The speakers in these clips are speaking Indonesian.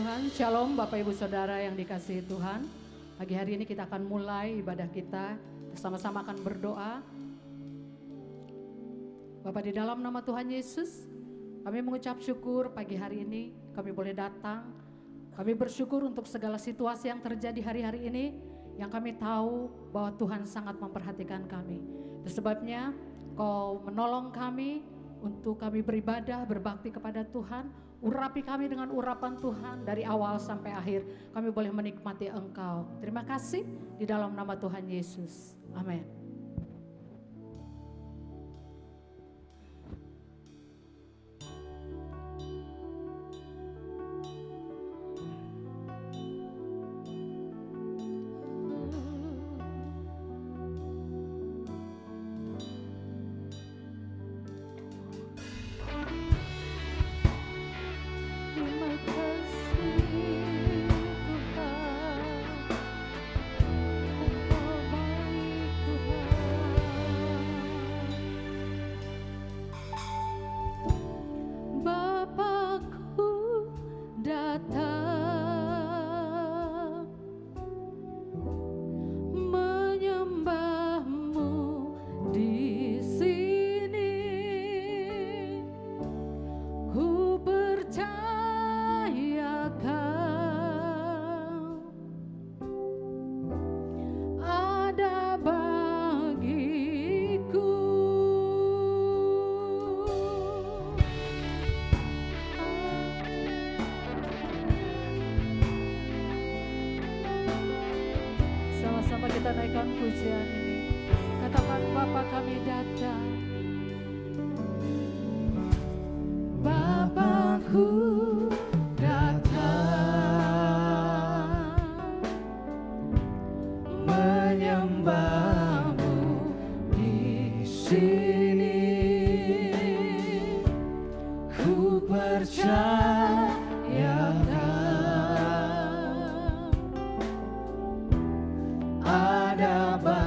Tuhan, Shalom Bapak Ibu Saudara yang dikasihi Tuhan. Pagi hari ini kita akan mulai ibadah kita, bersama-sama akan berdoa. Bapak, di dalam nama Tuhan Yesus, kami mengucap syukur pagi hari ini kami boleh datang. Kami bersyukur untuk segala situasi yang terjadi hari-hari ini, yang kami tahu bahwa Tuhan sangat memperhatikan kami. Itu sebabnya Kau menolong kami untuk kami beribadah, berbakti kepada Tuhan. Urapi kami dengan urapan Tuhan dari awal sampai akhir. Kami boleh menikmati Engkau. Terima kasih di dalam nama Tuhan Yesus. Amin. Kita naikkan pujian ini. Katakan, Bapa kami datang. Bapakku datang menyembahmu di sini. Ku percaya ada bagiku.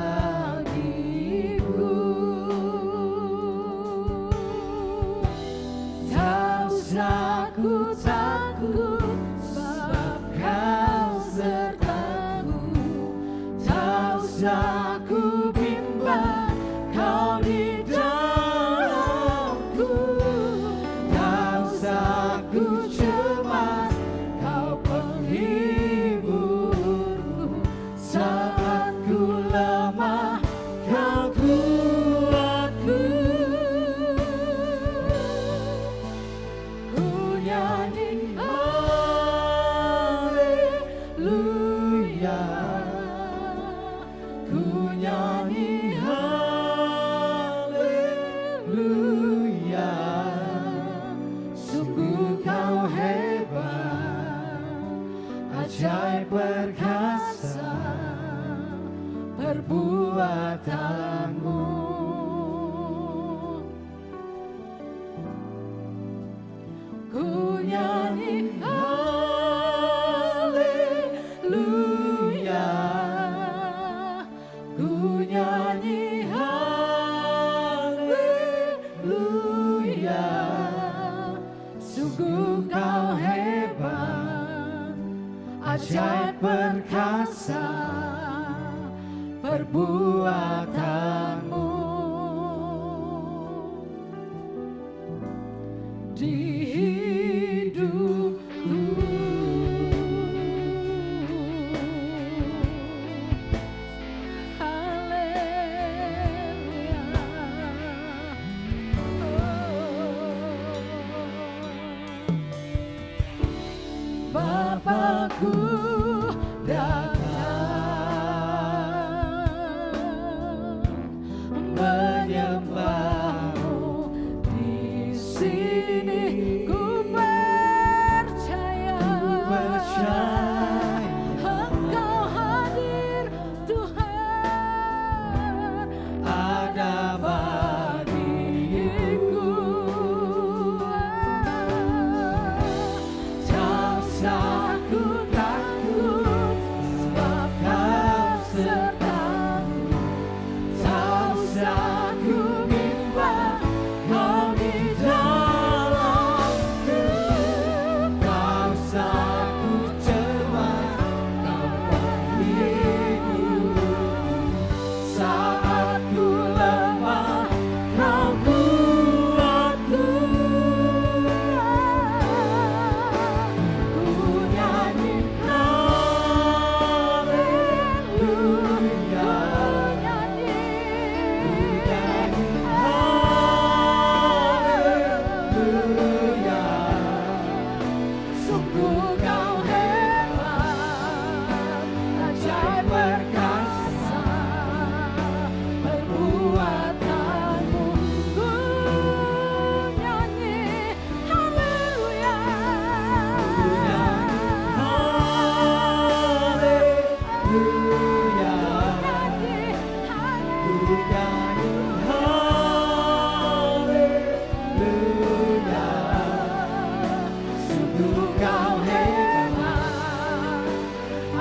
Tak usah ku takut, sebab Kau sertaku. Tak usah ku bimbang, Kau di dalamku. Tak usah ku cemas, Kau penghiburku. Saat ku lemah, Kau kuatku. Ku nyanyi haleluya, ku nyanyi haleluya. Sungguh Kau hebat, ajaib perkasa perbuatanmu. Ku nyanyi haleluya, ku nyanyi haleluya. Sungguh Kau hebat, ajaib perkasa perbuatanmu. Di hidupku, haleluya. Bapakku datang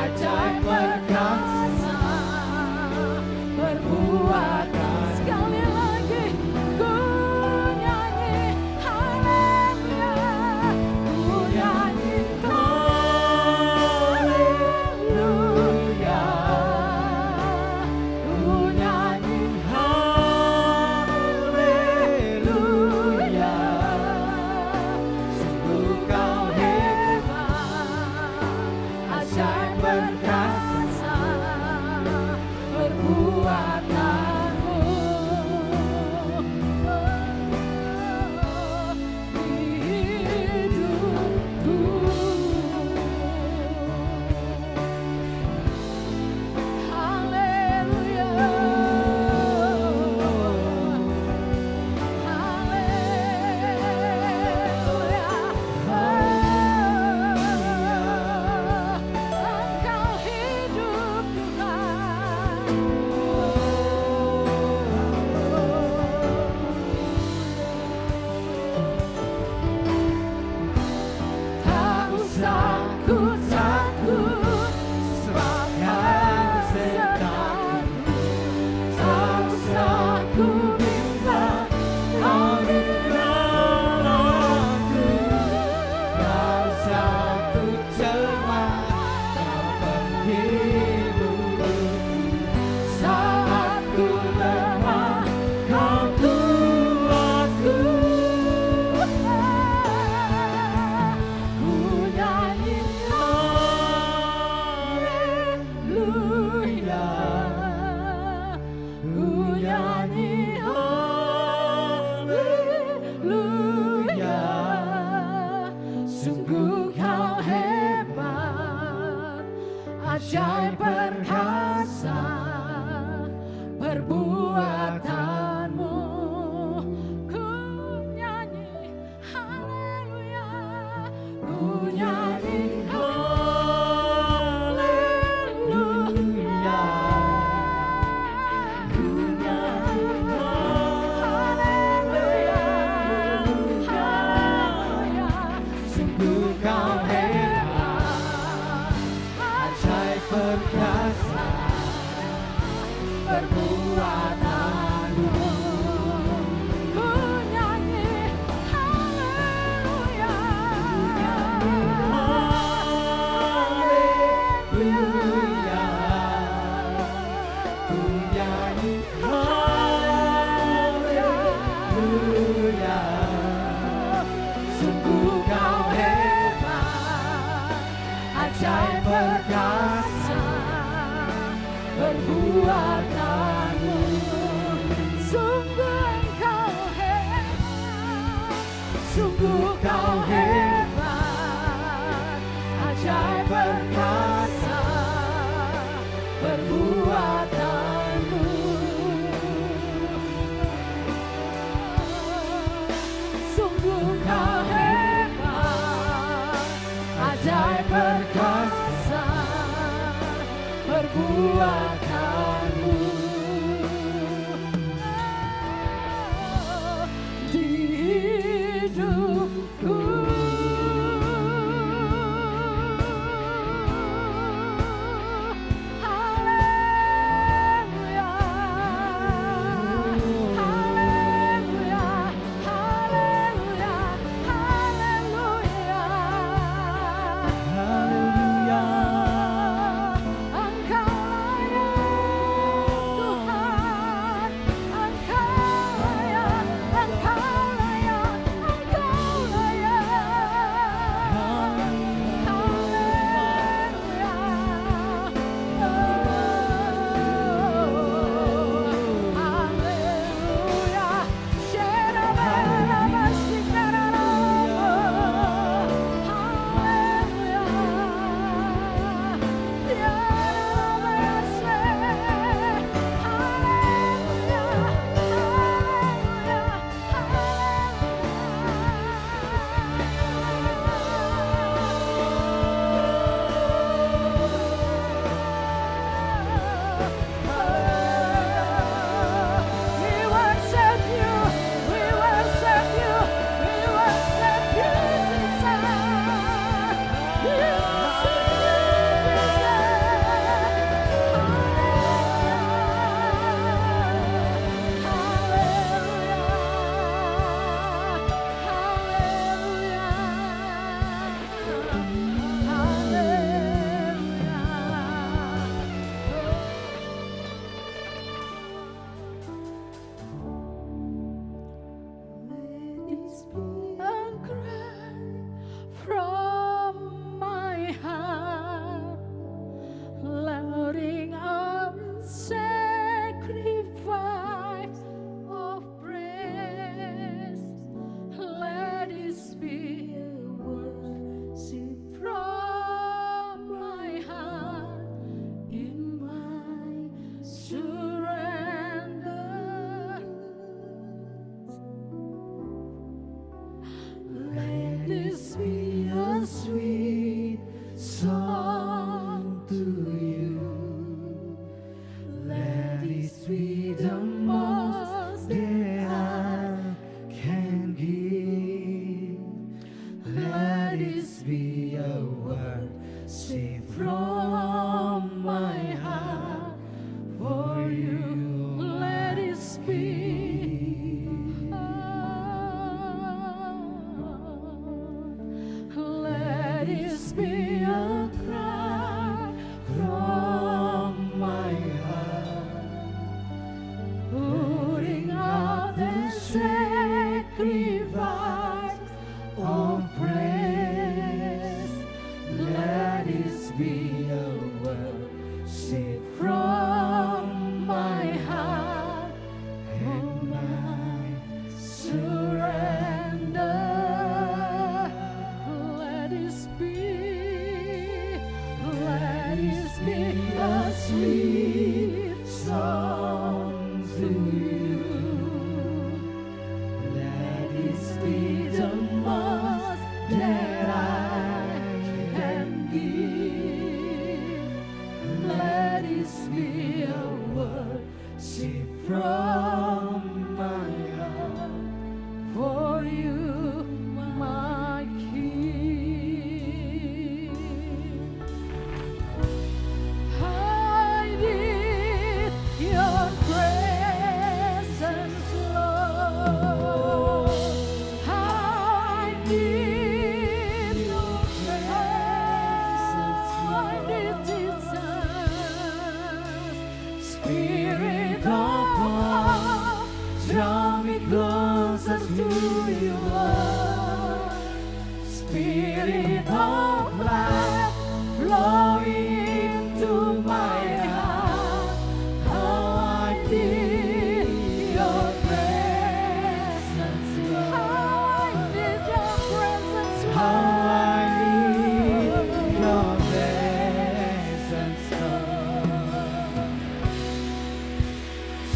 ajaib perkasa perbuatan. Sekali lagi ku nyanyi haleluya, ku nyanyi haleluya, ku nyanyi haleluya. Sungguh kau hebat, Ajaib perkasa perbuatanmu di hidupku. Haleluya, Engkau hidup Tuhan. Tak usah ku takut sebab Kau sertaku. Tak usah ku bimbang, Kau di dalamku. tak usah ku cemas, Kau penghibur. Saat ku lemah, Kau kuatku. Ku nyanyi haleluya, ku nyanyi haleluya. Sungguh Kau hebat, ajaib perkasa perbuatanmu. Ku nyanyi haleluya, ku nyanyi haleluya, ku nyanyi haleluya, haleluya. Sungguh Kau hebat, Ajaib perkasa perbuatanmu. Ku nyanyi haleluya, haleluya. Ku nyanyi haleluya. Sungguh Kau hebat, ajaib perkasa perbuatanmu. Sungguh Engkau hebat, sungguh Kau hebat, ajaib perkasa perbuatanmu. Sungguh Kau hebat, ajaib perkasa perbuatanmu. Di hidupku. Haleluya, haleluya, haleluya, haleluya. Haleluya. Engkau layak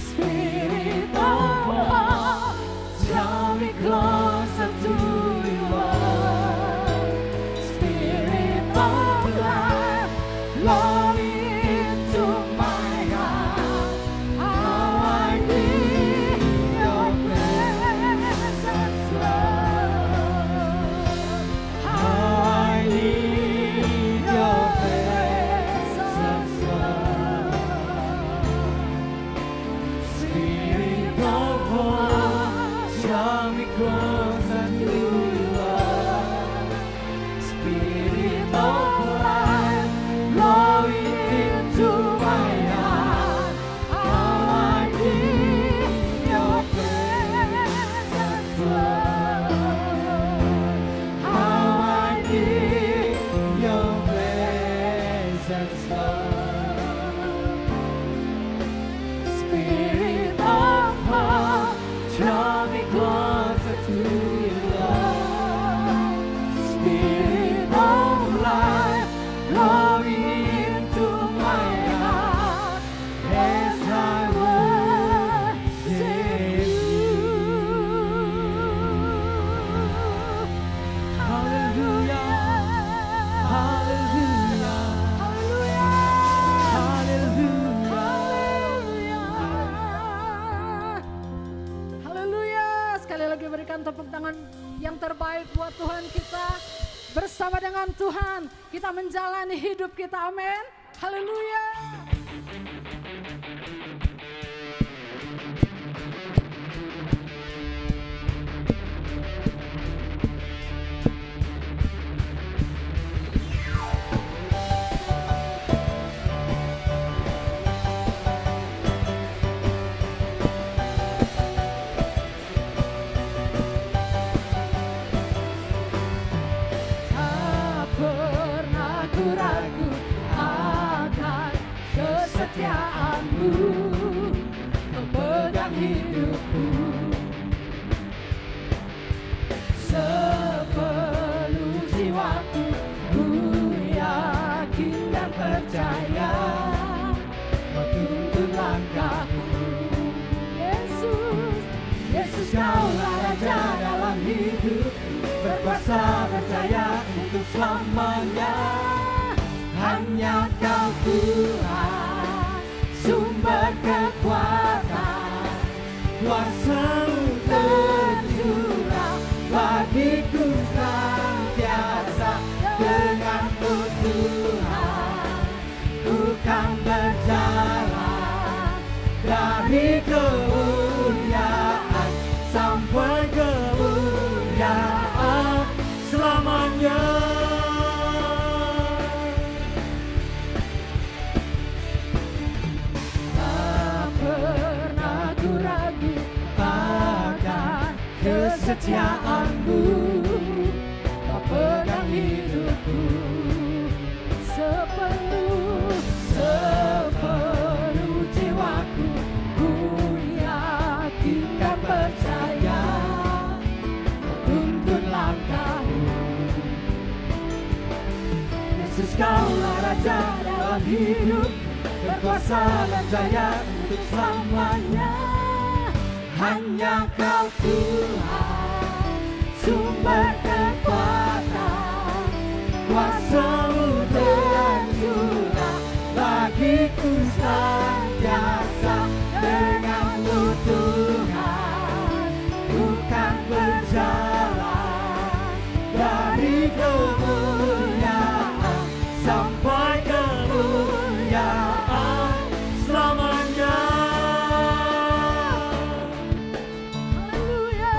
Spirit of God, draw me closer to you, Lord. Spirit of life, blow into my heart. How I need your presence, Lord. How I need your presence, Lord. Spirit of God, draw me closer to you, Lord. Spirit of life, blowing into my heart. How I need your presence, Lord. How I need your presence, Lord. Spirit of God, draw me closer to you, Lord. Spirit of life, blowing into my heart as I worship you. Hallelujah, hallelujah, hallelujah. Haleluya. Sekali lagi berikan tepuk tangan yang terbaik buat Tuhan kita. Bersama dengan Tuhan kita menjalani hidup kita. Amin. Haleluya. Tak pernah ku ragu akan kesetiaanmu, pemegang hidupku. Sepenuh jiwaku ku yakin dan percaya, kau tuntun langkahku. Yesus, Yesus kaulah Raja dalam hidup, berkuasa berjaya untuk selamanya. Hanya Kau Tuhan, sumber kekuatan, kuasa-Mu tercurah bagiku senantiasa. Denganmu Tuhan, ku kan berjalan dari kemuliaan sampai kemuliaan selamanya. Tak pernah ku ragu akan kesetiaanmu, Kau pegang hidupku. Sepenuh jiwaku ku yakinkan percaya, kau tuntun langkahku. Yesus kaulah Raja dalam hidup, berkuasa dan jaya untuk selamanya. Hanya Kau Tuhan, sumber kekuatan, kuasa-Mu tercurah bagiku senantiasa. Denganmu Tuhan, ku kan berjalan dari kemuliaan sampai kemuliaan selamanya. Haleluya.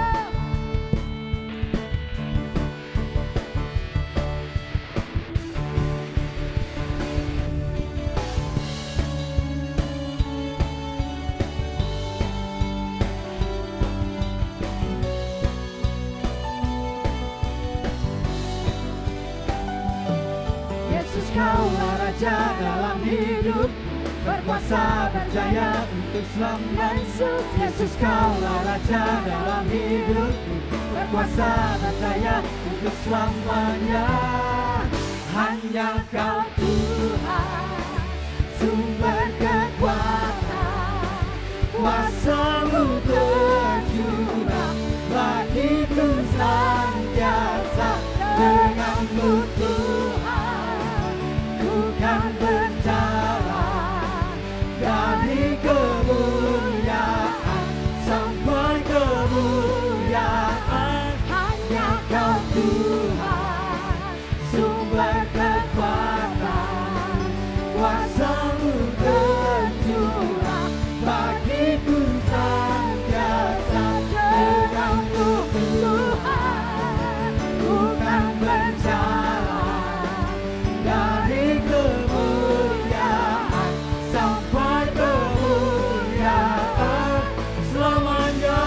Yesus kaulah Raja dalam hidup, berkuasa berjaya untuk selamanya. Yesus, Yesus kaulah Raja dalam hidup, berkuasa berjaya untuk selamanya. Hanya Kau Tuhan, sumber kekuatan, kuasa-Mu tercurah bagiku senantiasa. Dengan-Mu Tuhan, ku kan berjalan dari kemuliaan sampai kemuliaan. Hanya Kau Tuhan, sumber kekuatan, kuasa-Mu tercurah bagiku senantiasa. Dengan-Mu Tuhan, ku kan berjalan dari kemuliaan sampai kemuliaan selamanya.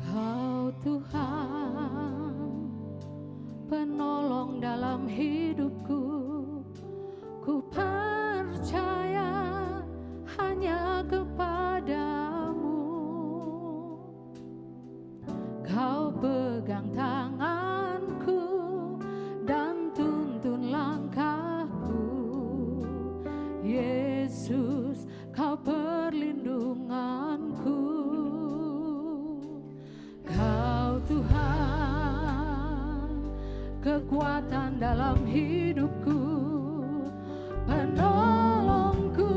Kau Tuhan, penolong dalam hidupku, ku percaya hanya kepadamu. Kau pegang tanganku dan tuntun langkahku. Yesus, Kau perlindunganku. Kau Tuhan, kekuatan dalam hidupku, penolongku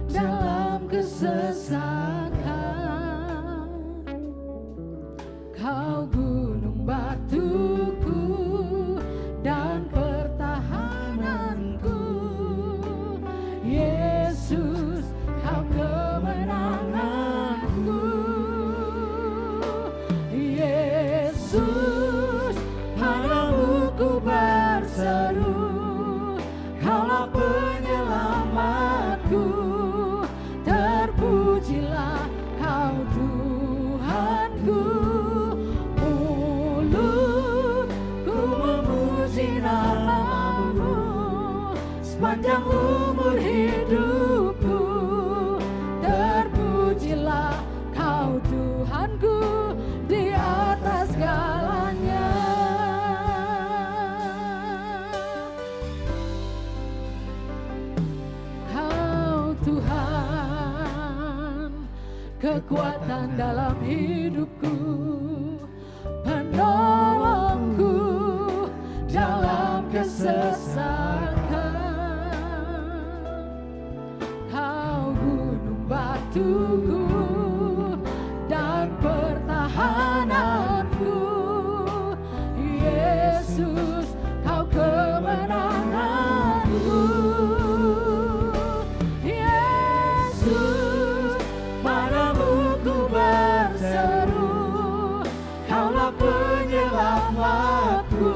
dalam kesesakan. Kau gunung batuku dan pertahananku. Yesus, Kau kemenanganku. Yesus, padamu ku berseru, Kaulah penyelamatku. Terpujilah Kau Tuhanku. Mulutku memuji nama-Mu sepanjang umur hidupku. Terpujilah Kau Tuhanku di atas segalanya. Kau Tuhan, kekuatan dalam hidupku, penolongku dalam kesesakan. Kau gunung batuku dan pertahananku. Yesus, Kau kemenanganku. Yesus, padamu ku berseru, Kaulah penyelamatku.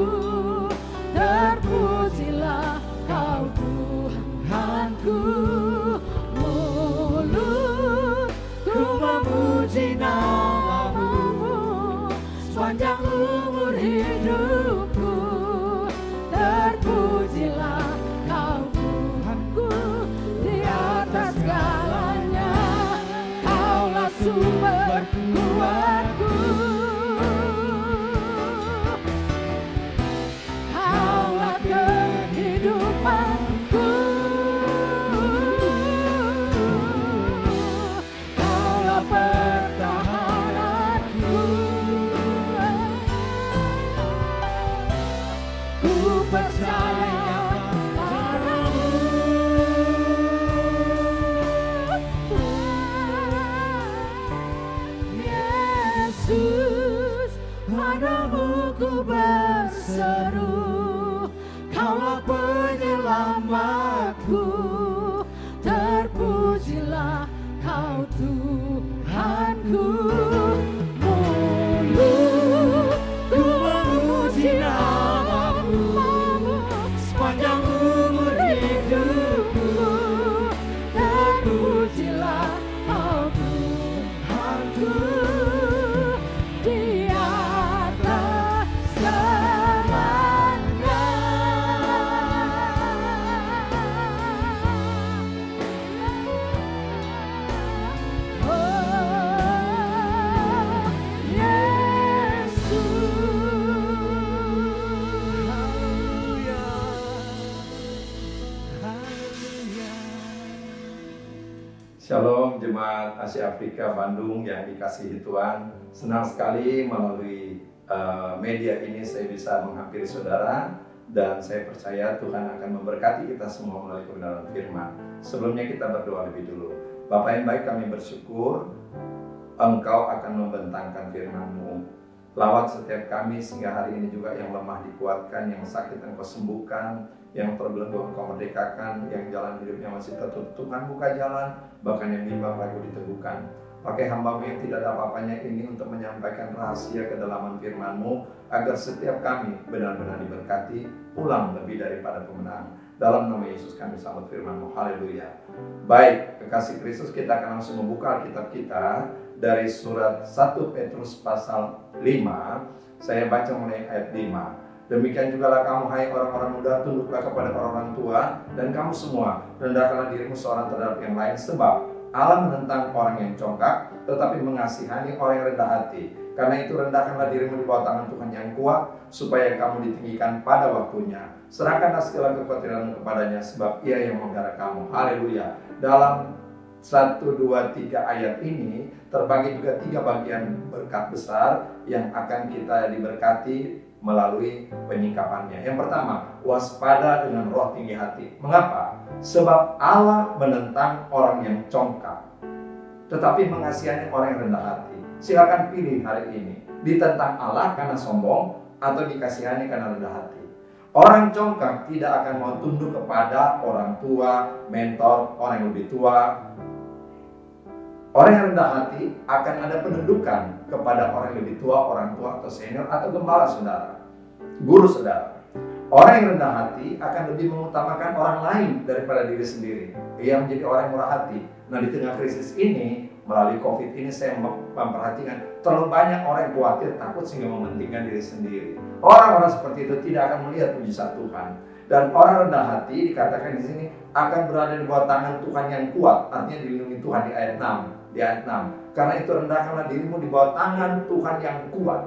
Terpujilah Kau Tuhanku. Mulutku memuji nama-Mu sepanjang umur hidupku. Terpujilah Kau Tuhanku di atas segalanya. Kaulah sumber kuatku. Kaulah kehidupanku. Kaulah pertahananku. Padamu ku berseru, Kaulah penyelamatku. Terpujilah Kau Tuhanku. Mulutku memuji namamu sepanjang umur hidupku. Terpujilah Kau Tuhanku di atas segalanya. Oh Yesus, haleluya, haleluya. Shalom Jemaat Asia Afrika Bandung yang dikasihi Tuhan. Senang sekali melalui media ini saya bisa menghampiri saudara, dan saya percaya Tuhan akan memberkati kita semua melalui kebenaran firman. Sebelumnya kita berdoa lebih dulu. Bapa yang baik, kami bersyukur Engkau akan membentangkan firman-Mu lawat setiap kami, sehingga hari ini juga yang lemah dikuatkan, yang sakit Engkau sembuhkan, yang terbelenggu Engkau merdekakan, yang jalan hidupnya masih tertutup Tuhan buka jalan, bahkan yang bimbang ragu diteguhkan. Pakai hamba-Mu yang tidak ada apa-apanya ini untuk menyampaikan rahasia kedalaman firman-Mu, agar setiap kami benar-benar diberkati, pulang lebih daripada pemenang. Dalam nama Yesus kami sambut firman-Mu, haleluya. Baik, kekasih Kristus, kita akan langsung membuka Alkitab kita dari surat 1 Petrus pasal 5. Saya baca mulai ayat 5. Demikian jugalah kamu, hai orang-orang muda, tunduklah kepada orang-orang tua, dan kamu semua rendahkanlah dirimu seorang terhadap yang lain, sebab Allah menentang orang yang congkak, tetapi mengasihani orang yang rendah hati. Karena itu rendahkanlah dirimu di bawah tangan Tuhan yang kuat, supaya kamu ditinggikan pada waktunya. Serahkanlah segala kekhawatiranmu kepadanya, sebab Ia yang memelihara kamu. Haleluya. Dalam 1, 2, 3 ayat ini terbagi juga 3 bagian berkat besar yang akan kita diberkati melalui penyikapannya. Yang pertama, waspada dengan roh tinggi hati. Mengapa? Sebab Allah menentang orang yang congkak, tetapi mengasihani orang yang rendah hati. Silakan pilih hari ini, ditentang Allah karena sombong atau dikasihani karena rendah hati. Orang congkak tidak akan mau tunduk kepada orang tua, mentor, orang yang lebih tua. Orang yang rendah hati akan ada penundukan kepada orang yang lebih tua, orang tua atau senior atau gembala saudara, guru saudara. Orang yang rendah hati akan lebih mengutamakan orang lain daripada diri sendiri. Ia menjadi orang yang murah hati. Nah, di tengah krisis ini, melalui COVID ini, saya memperhatikan terlalu banyak orang yang khawatir, takut sehingga mementingkan diri sendiri. Orang-orang seperti itu tidak akan melihat mujizat Tuhan. Dan orang rendah hati dikatakan di sini akan berada di bawah tangan Tuhan yang kuat, artinya dilindungi Tuhan di ayat 6. Di ayat 6. Karena itu rendahkanlah dirimu di bawah tangan Tuhan yang kuat.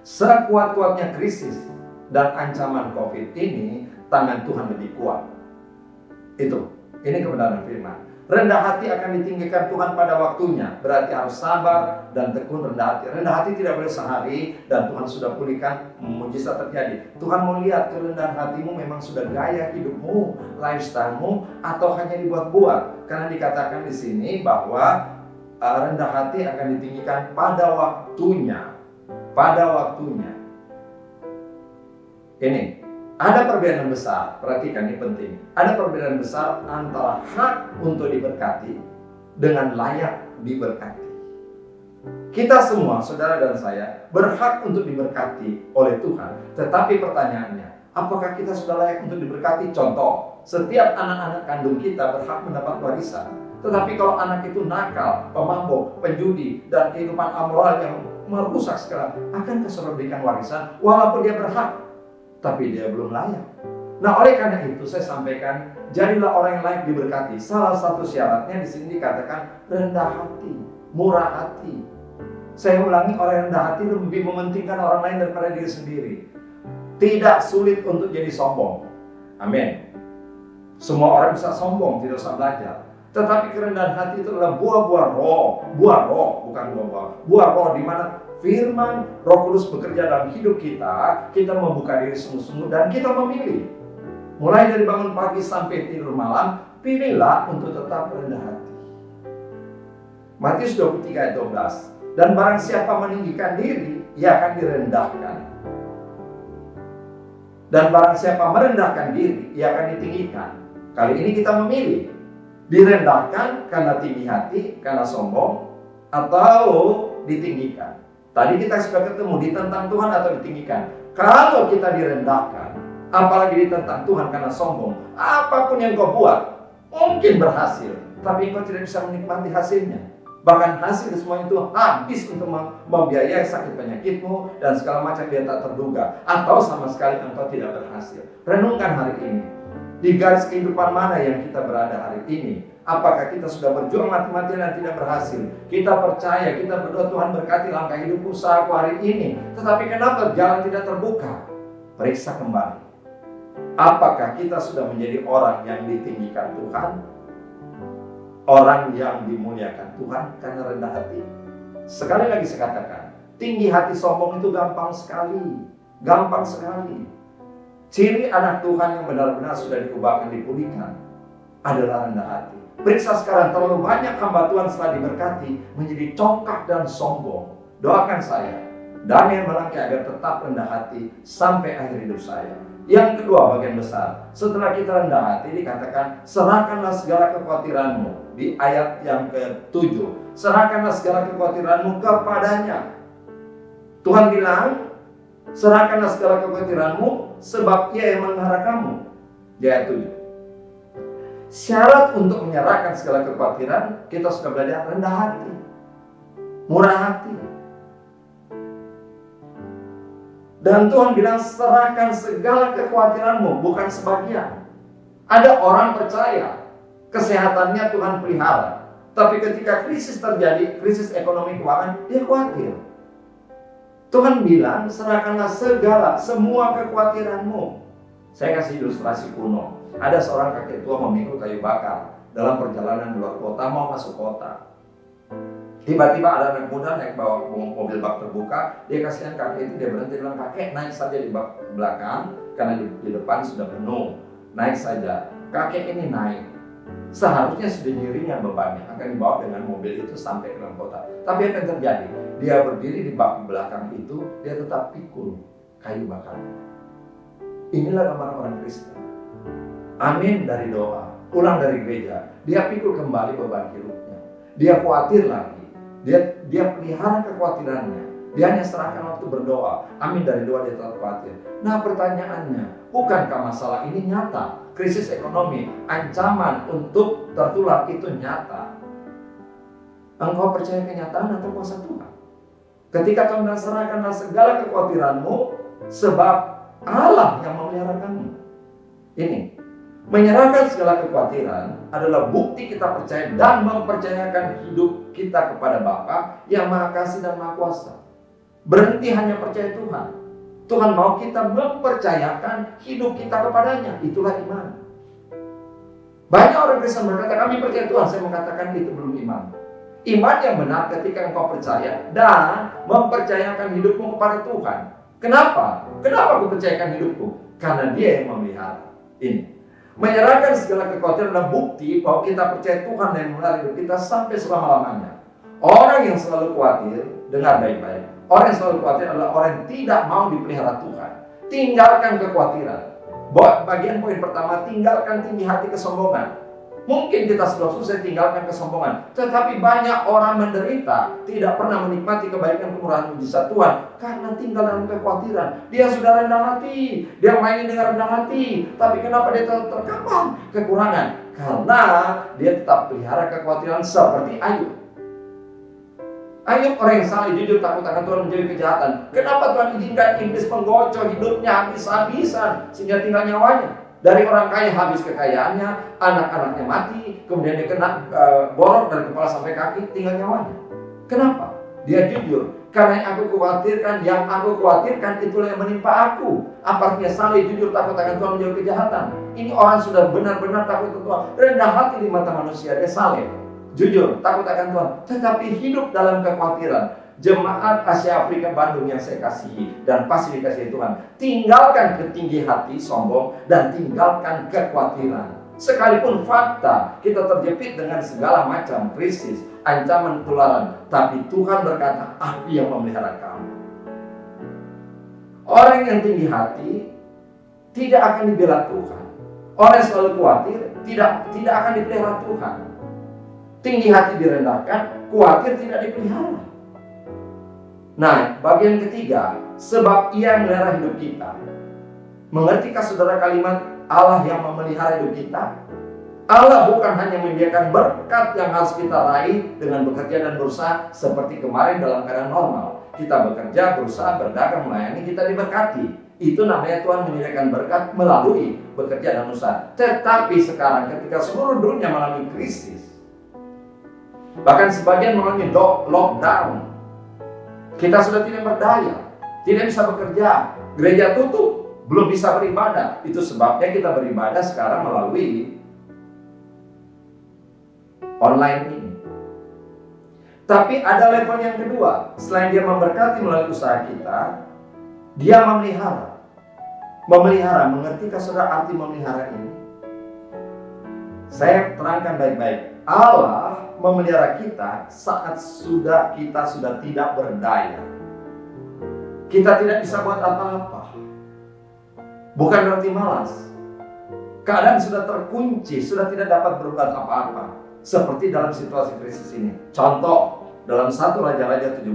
Sekuat-kuatnya krisis dan ancaman COVID ini, tangan Tuhan lebih kuat. Ini kebenaran firman. Rendah hati akan ditinggikan Tuhan pada waktunya. Berarti harus sabar dan tekun rendah hati. Rendah hati tidak boleh sehari dan Tuhan sudah pulihkan, mujizat terjadi. Tuhan mau lihat kerendahan hatimu memang sudah gaya hidupmu, lifestylemu, atau hanya dibuat-buat. Karena dikatakan di sini bahwa rendah hati akan ditinggikan pada waktunya. Pada waktunya. Ini. Ada perbedaan besar, perhatikan ini penting. Ada perbedaan besar antara hak untuk diberkati dengan layak diberkati. Kita semua, saudara dan saya, berhak untuk diberkati oleh Tuhan. Tetapi pertanyaannya, apakah kita sudah layak untuk diberkati? Contoh, setiap anak-anak kandung kita berhak mendapat warisan. Tetapi kalau anak itu nakal, pemabuk, penjudi, dan kehidupan amoral yang merusak segala, akankah saudara berikan warisan walaupun dia berhak? Tapi dia belum layak. Nah, oleh karena itu saya sampaikan, jadilah orang yang layak diberkati. Salah satu syaratnya di sini dikatakan rendah hati, murah hati. Saya ulangi, orang yang rendah hati lebih mementingkan orang lain daripada diri sendiri. Tidak sulit untuk jadi sombong. Amin. Semua orang bisa sombong, tidak usah belajar. Tetapi kerendahan hati itu adalah buah-buah roh. Buah roh, bukan buah-buah. Buah roh di mana firman Roh Kudus bekerja dalam hidup kita. Kita membuka diri sungguh-sungguh dan kita memilih. Mulai dari bangun pagi sampai tidur malam, pilihlah untuk tetap rendah hati. Matius 23 ayat 12. Dan barang siapa meninggikan diri, ia akan direndahkan. Dan barang siapa merendahkan diri, ia akan ditinggikan. Kali ini kita memilih direndahkan karena tinggi hati, karena sombong, atau ditinggikan. Tadi kita sudah ketemu ditentang Tuhan atau ditinggikan. Kalau kita direndahkan, apalagi ditentang Tuhan karena sombong, apapun yang kau buat mungkin berhasil, tapi kau tidak bisa menikmati hasilnya. Bahkan hasil semua itu habis untuk membiayai sakit penyakitmu dan segala macam yang tak terduga, atau sama sekali engkau tidak berhasil. Renungkan hari ini, di garis kehidupan mana yang kita berada hari ini. Apakah kita sudah berjuang mati-matian dan tidak berhasil? Kita percaya, kita berdoa, Tuhan berkati langkah hidup usahaku hari ini, tetapi kenapa jalan tidak terbuka? Periksa kembali. Apakah kita sudah menjadi orang yang ditinggikan Tuhan? Orang yang dimuliakan Tuhan karena rendah hati? Sekali lagi saya katakan, tinggi hati sombong itu gampang sekali. Gampang sekali. Ciri anak Tuhan yang benar-benar sudah diubahkan, dipulihkan adalah rendah hati. Periksa sekarang, terlalu banyak hamba Tuhan setelah diberkati menjadi congkak dan sombong. Doakan saya, damai melangkah agar tetap rendah hati sampai akhir hidup saya. Yang kedua, bagian besar, setelah kita rendah hati dikatakan, serahkanlah segala kekhawatiranmu. Di ayat yang ke-7, serahkanlah segala kekhawatiranmu kepadanya. Tuhan bilang, serahkanlah segala kekhawatiranmu sebab Ia yang memelihara kamu. Di ayat 7. Syarat untuk menyerahkan segala kekhawatiran, kita sudah belajar rendah hati, murah hati. Dan Tuhan bilang, serahkan segala kekhawatiranmu, bukan sebagian. Ada orang percaya kesehatannya Tuhan pelihara, tapi ketika krisis terjadi, krisis ekonomi keuangan, dia khawatir. Tuhan bilang, serahkanlah semua kekhawatiranmu. Saya kasih ilustrasi kuno. Ada seorang kakek tua memikul kayu bakar dalam perjalanan luar kota, mau masuk kota. Tiba-tiba ada anak muda naik bawa mobil bak terbuka. Dia kasihan kakek itu, dia berhenti, bilang, kakek naik saja di bak belakang karena di depan sudah penuh. Naik saja. Kakek ini naik. Seharusnya sedih ringan bebannya, akan dibawa dengan mobil itu sampai ke dalam kota. Tapi apa yang terjadi? Dia berdiri di bak belakang itu, dia tetap pikul kayu bakar. Inilah gambaran orang Kristen. Amin dari doa, pulang dari gereja, dia pikul kembali beban hidupnya. Dia khawatir lagi, dia pelihara kekhawatirannya. Dia hanya serahkan waktu berdoa. Amin dari doa, dia tetap khawatir. Nah, pertanyaannya, bukankah masalah ini nyata? Krisis ekonomi, ancaman untuk tertular itu nyata. Engkau percaya kenyataan atau kuasa Tuhan? Ketika Tuhan bilang, serahkanlah segala kekhawatiranmu sebab Allah yang memelihara kamu. Ini, menyerahkan segala kekhawatiran adalah bukti kita percaya dan mempercayakan hidup kita kepada Bapa yang Maha Kasih dan Maha Kuasa. Berhenti hanya percaya Tuhan. Tuhan mau kita mempercayakan hidup kita kepadanya. Itulah iman. Banyak orang Kristen berkata, kami percaya Tuhan. Saya mengatakan itu belum iman. Iman yang benar ketika engkau percaya dan mempercayakan hidupmu kepada Tuhan. Kenapa? Kenapa aku percayakan hidupku? Karena Dia yang memelihara. Ini, menyerahkan segala kekhawatiran adalah bukti bahwa kita percaya Tuhan yang memelihara hidup kita sampai selama-lamanya. Orang yang selalu khawatir, dengar baik-baik, orang yang selalu khawatir adalah orang yang tidak mau dipelihara Tuhan. Tinggalkan kekhawatiran. Bagian poin pertama, tinggalkan tinggi hati kesombongan. Mungkin kita sudah susah tinggalkan kesombongan, tetapi banyak orang menderita, tidak pernah menikmati kebaikan kemurahan mujizat Tuhan karena tinggal dalam kekhawatiran. Dia sudah rendah hati, dia main dengan rendah hati, tapi kenapa dia terkapar kekurangan? Karena dia tetap pelihara kekhawatiran seperti Ayub. Ayub orang yang salah, jujur, takut akan Tuhan, menjauhi kejahatan. Kenapa Tuhan izinkan iblis menggocor hidupnya habis-habisan sehingga tinggal nyawanya? Dari orang kaya habis kekayaannya, anak-anaknya mati, kemudian dia kena borok dari kepala sampai kaki, tinggal nyawanya. Kenapa? Dia jujur, karena yang aku khawatirkan itulah yang menimpa aku. Artinya saleh, jujur, takut akan Tuhan, menjauhi kejahatan. Ini orang sudah benar-benar takut akan Tuhan, rendah hati di mata manusia, dia saleh, jujur, takut akan Tuhan, tetapi hidup dalam kekhawatiran. Jemaat Asia Afrika Bandung yang saya kasihi dan pasti dikasihi Tuhan, tinggalkan ketinggi hati sombong dan tinggalkan kekhawatiran. Sekalipun fakta kita terjepit dengan segala macam krisis, ancaman ketularan. Tapi Tuhan berkata, aku yang memelihara kamu. Orang yang tinggi hati tidak akan dibela Tuhan. Orang yang selalu khawatir tidak akan dipelihara Tuhan. Tinggi hati direndahkan, khawatir tidak dipelihara. Nah, bagian ketiga, sebab Ia melihara hidup kita. Mengertikah saudara kalimat Allah yang memelihara hidup kita? Allah bukan hanya menyediakan berkat yang harus kita raih dengan bekerja dan berusaha seperti kemarin dalam keadaan normal. Kita bekerja, berusaha, berdagang, melayani, kita diberkati. Itu namanya Tuhan menyediakan berkat melalui bekerja dan usaha. Tetapi sekarang ketika seluruh dunia mengalami krisis, bahkan sebagian mengalami lockdown, kita sudah tidak berdaya, tidak bisa bekerja, gereja tutup, belum bisa beribadah. Itu sebabnya kita beribadah sekarang melalui online ini. Tapi ada level yang kedua. Selain Dia memberkati melalui usaha kita, Dia memelihara. Memelihara, mengertikah saudara arti memelihara ini? Saya terangkan baik-baik. Allah memelihara kita saat kita sudah tidak berdaya. Kita tidak bisa buat apa-apa. Bukan berarti malas. Keadaan sudah terkunci, sudah tidak dapat berbuat apa-apa. Seperti dalam situasi krisis ini. Contoh, dalam 1 Raja-Raja 17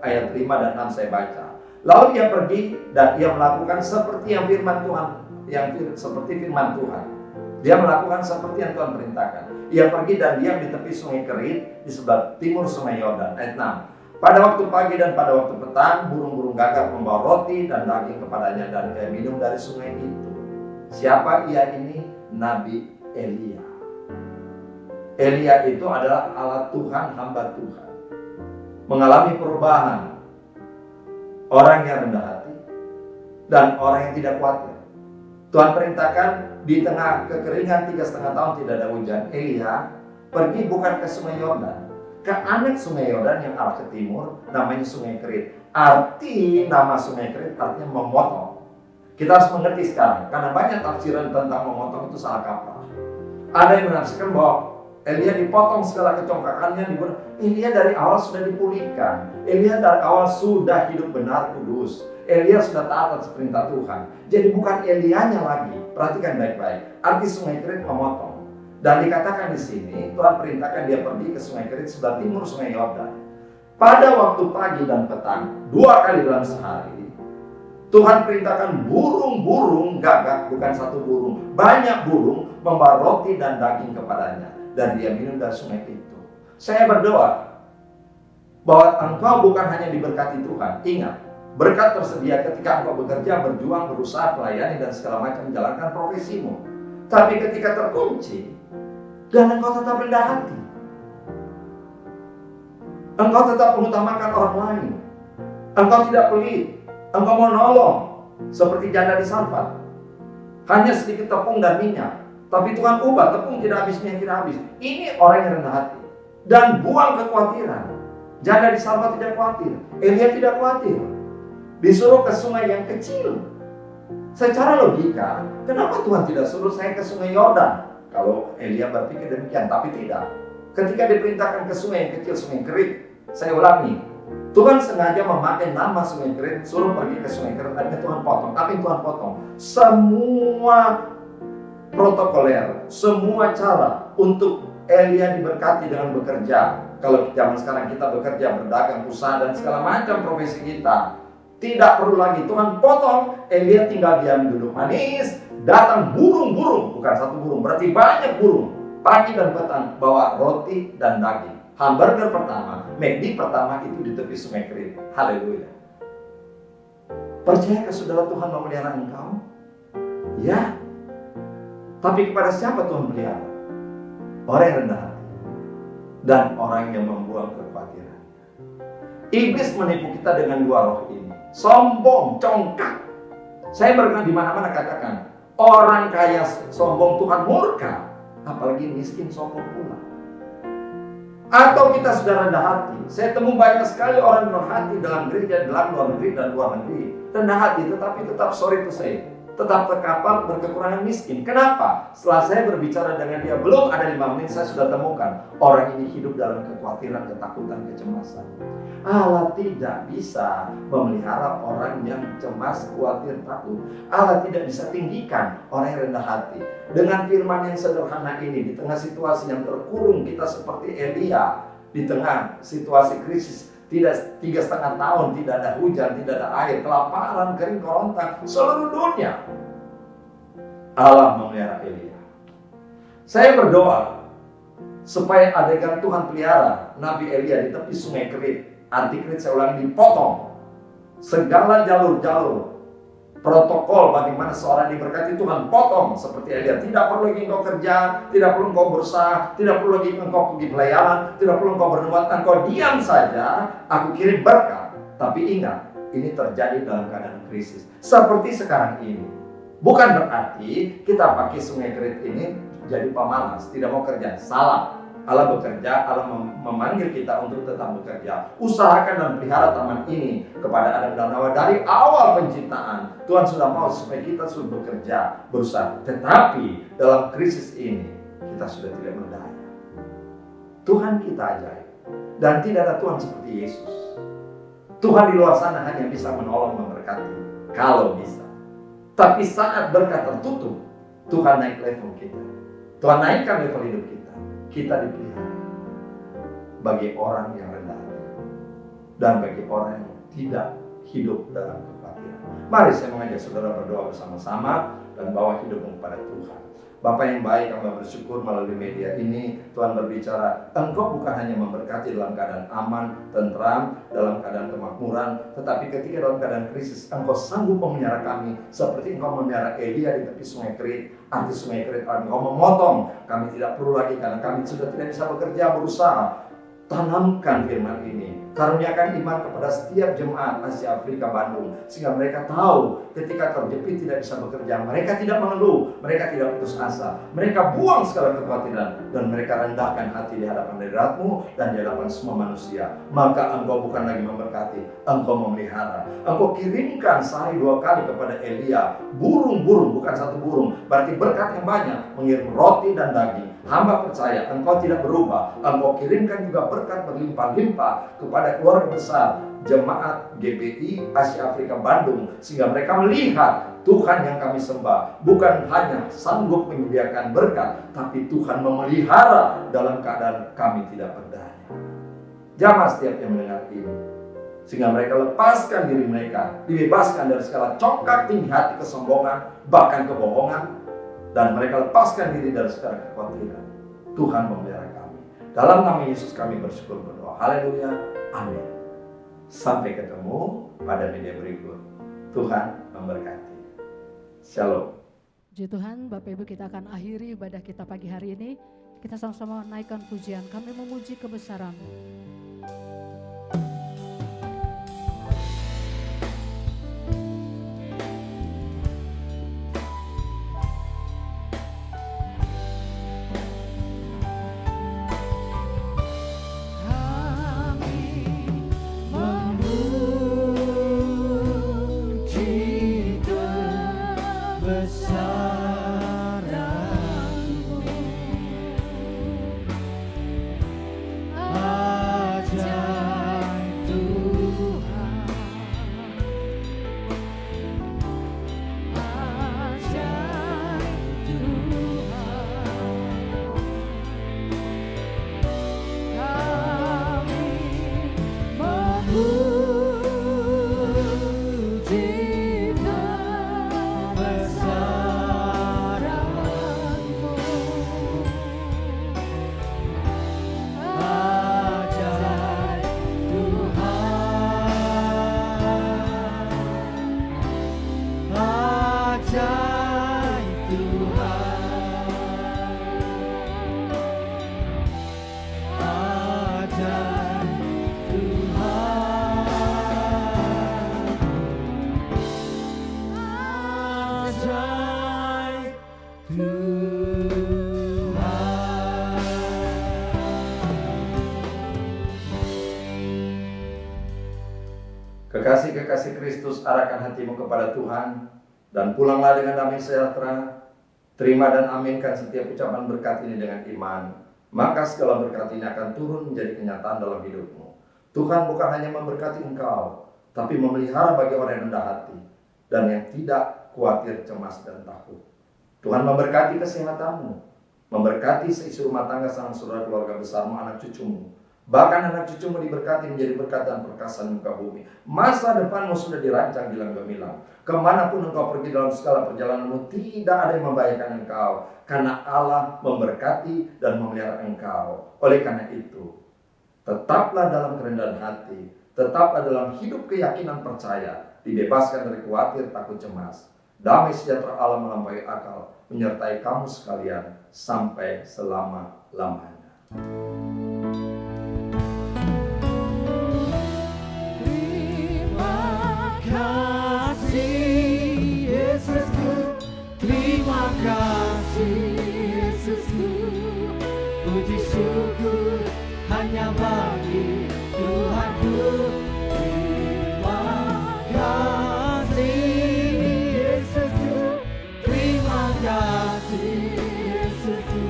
ayat 5 dan 6 saya baca. Lalu Ia pergi dan Ia melakukan seperti yang firman Tuhan, seperti firman Tuhan. Dia melakukan seperti yang Tuhan perintahkan. Ia pergi dan diam di tepi sungai Kerit di sebelah timur sungai Yordan. Ayat 6. Pada waktu pagi dan pada waktu petang, burung-burung gagak membawa roti dan daging kepadanya dan Ia minum dari sungai itu. Siapa Ia ini? Nabi Elia. Elia itu adalah alat Tuhan, hamba Tuhan. Mengalami perubahan. Orang yang rendah hati dan orang yang tidak khawatir. Tuhan perintahkan di tengah kekeringan 3,5 tahun tidak ada hujan. Elia pergi bukan ke sungai Yordan, ke anek sungai Yordan yang arah ke timur, namanya sungai Kerit. Arti nama sungai Kerit artinya memotong. Kita harus mengerti sekarang, karena banyak tafsiran tentang memotong itu salah kaprah. Ada yang menafsirkan bahwa Elia dipotong segala kecongkakannya. Elia dari awal sudah dipulihkan. Elia dari awal sudah hidup benar kudus. Elia sudah taat atas perintah Tuhan. Jadi bukan Elianya lagi. Perhatikan baik-baik. Arti sungai Kerit memotong. Dan dikatakan di sini Tuhan perintahkan dia pergi ke sungai Kerit sebelah timur sungai Yordan. Pada waktu pagi dan petang, 2 kali dalam sehari, Tuhan perintahkan burung-burung gagak, bukan satu burung, banyak burung membawa roti dan daging kepadanya. Dan dia minum dari sungai itu. Saya berdoa bahwa engkau bukan hanya diberkati Tuhan. Ingat, berkat tersedia ketika engkau bekerja, berjuang, berusaha, melayani dan segala macam menjalankan profesimu. Tapi ketika terkunci dan engkau tetap rendah hati, engkau tetap mengutamakan orang lain, engkau tidak pelit, engkau mau nolong seperti janda di Sarfat. Hanya sedikit tepung dan minyak. Tapi Tuhan ubah, tepung tidak habis, minyak tidak habis. Ini orang yang rendah hati. Dan buang kekhawatiran. Janda di Sarfat tidak khawatir. Elia tidak khawatir. Disuruh ke sungai yang kecil. Secara logika, kenapa Tuhan tidak suruh saya ke sungai Yordan? Kalau Elia berpikir demikian, tapi tidak. Ketika diperintahkan ke sungai yang kecil, sungai Kerit, saya ulangi, Tuhan sengaja memakai nama sungai Kerit, suruh pergi ke sungai Kerit, akhirnya Tuhan potong. Tapi Tuhan potong semua protokoler, semua cara untuk Elia diberkati dengan bekerja. Kalau zaman sekarang kita bekerja, berdagang, usaha dan segala macam profesi kita, tidak perlu lagi Tuhan potong. Elia tinggal diam duduk manis. Datang burung-burung, bukan satu burung, berarti banyak burung. Pagi dan petang bawa roti dan daging. Hamburger pertama, McD pertama itu di tepi sungai Kerit. Haleluya. Percayakah saudara Tuhan memelihara engkau? Ya. Tapi kepada siapa Tuhan pelihara? Orang yang rendah hati dan orang yang membuang kekhawatiran. Iblis menipu kita dengan 2 roh ini. Sombong, congkak. Saya pernah di mana-mana katakan, orang kaya sombong Tuhan murka, apalagi miskin sombong pula. Atau kita sudah rendah hati. Saya temu banyak sekali orang rendah hati dalam gereja, dalam luar negeri dan luar negeri. Rendah hati tetapi tetap sorry to say, tetap terkapar, berkekurangan miskin. Kenapa? Setelah saya berbicara dengan dia, belum ada 5 menit saya sudah temukan orang ini hidup dalam kekhawatiran, ketakutan, kecemasan. Allah tidak bisa memelihara orang yang cemas, khawatir, takut. Allah tidak bisa tinggikan orang yang rendah hati. Dengan firman yang sederhana ini, di tengah situasi yang terkurung, kita seperti Elia, di tengah situasi krisis, tidak 3,5 tahun, tidak ada hujan, tidak ada air, kelaparan, kering, kerontang, seluruh dunia. Allah memelihara Elia. Saya berdoa supaya adegan Tuhan pelihara Nabi Elia di tepi sungai Kerit, arti Kerit saya ulangi, dipotong segala jalur-jalur protokol bagaimana seorang diberkati, Tuhan potong seperti Elia. Tidak perlu lagi engkau kerja, tidak perlu engkau berusaha, tidak perlu lagi engkau pergi pelayanan, tidak perlu engkau bernubuat, engkau diam saja, aku kirim berkat. Tapi ingat, ini terjadi dalam keadaan krisis seperti sekarang ini. Bukan berarti kita pakai sungai Kerit ini jadi pemalas, tidak mau kerja. Salah. Allah bekerja, Allah memanggil kita untuk tetap bekerja. Usahakan dan pelihara taman ini kepada Adam dan Hawa dari awal penciptaan. Tuhan sudah mau supaya kita sudah bekerja, berusaha. Tetapi dalam krisis ini kita sudah tidak berdaya. Tuhan kita ajaib. Dan tidak ada Tuhan seperti Yesus. Tuhan di luar sana hanya bisa menolong, memberkati kalau bisa. Tapi saat berkat tertutup, Tuhan naik level kita. Tuhan naikkan level hidup kita. Kita dipelihara bagi orang yang rendah hati dan bagi orang yang tidak hidup dalam kekhawatiran. Mari saya mengajak saudara berdoa bersama-sama dan bawa hidupmu kepada Tuhan. Bapa yang baik, kami bersyukur melalui media ini Tuhan berbicara, Engkau bukan hanya memberkati dalam keadaan aman, tentram, dalam keadaan kemakmuran, tetapi ketika dalam keadaan krisis Engkau sanggup memelihara kami seperti Engkau memelihara Elia di tepi sungai Kerit. Arti sungai Kerit, Engkau memotong, kami tidak perlu lagi karena kami sudah tidak bisa bekerja, berusaha. Tanamkan firman ini, karuniakan iman kepada setiap jemaat Asia Afrika Bandung, sehingga mereka tahu ketika terjepit tidak bisa bekerja, mereka tidak mengeluh, mereka tidak putus asa, mereka buang segala kekhawatiran dan mereka rendahkan hati di hadapan hadirat-Mu dan di hadapan semua manusia. Maka Engkau bukan lagi memberkati, Engkau memelihara. Engkau kirimkan sehari 2 kali kepada Elia burung-burung, bukan 1 burung, berarti berkat yang banyak, mengirim roti dan daging. Hamba percaya Engkau tidak berubah. Engkau kirimkan juga berkat berlimpah-limpah kepada keluarga besar jemaat GPI Asia Afrika Bandung, sehingga mereka melihat Tuhan yang kami sembah bukan hanya sanggup menyediakan berkat, tapi Tuhan memelihara dalam keadaan kami tidak berdaya. Jamah setiap yang mendengar ini, sehingga mereka lepaskan diri mereka, dibebaskan dari segala congkak tinggi hati, kesombongan, bahkan kebohongan, dan mereka lepaskan diri dari segala kekhawatiran. Tuhan memelihara kami. Dalam nama Yesus kami bersyukur berdoa. Haleluya. Amin. Sampai ketemu pada media berikut. Tuhan memberkati. Shalom. Puji Tuhan, Bapak Ibu, kita akan akhiri ibadah kita pagi hari ini. Kita sama-sama naikkan pujian, kami memuji kebesaran-Mu. Kekasih-kekasih Kristus, arahkan hatimu kepada Tuhan. Dan pulanglah dengan damai sejahtera. Terima dan aminkan setiap ucapan berkat ini dengan iman. Maka segala berkat ini akan turun menjadi kenyataan dalam hidupmu. Tuhan bukan hanya memberkati engkau, tapi memelihara bagi orang yang rendah hati dan yang tidak khawatir, cemas, dan takut. Tuhan memberkati kesehatanmu, memberkati seisi rumah tangga, sanak saudara, keluarga besarmu, anak cucumu. Bahkan anak cucumu diberkati menjadi berkat dan perkasan muka bumi. Masa depanmu sudah dirancang gilang gemilang. Kemanapun engkau pergi dalam segala perjalananmu, tidak ada yang membahayakan engkau. Karena Allah memberkati dan memelihara engkau. Oleh karena itu, tetaplah dalam kerendahan hati. Tetaplah dalam hidup keyakinan percaya. Dibebaskan dari khawatir, takut, cemas. Damai sejahtera Allah melampaui akal menyertai kamu sekalian sampai selama-lamanya. Terima kasih Yesusku, puji syukur hanya bagi Tuhanku. Terima kasih Yesusku, terima kasih Yesusku,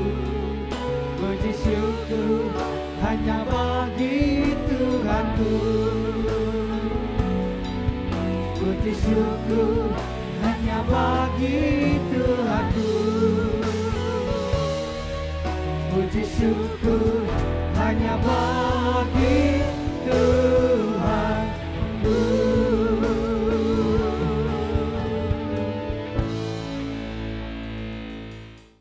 puji syukur hanya bagi Tuhanku. Puji syukur hanya bagi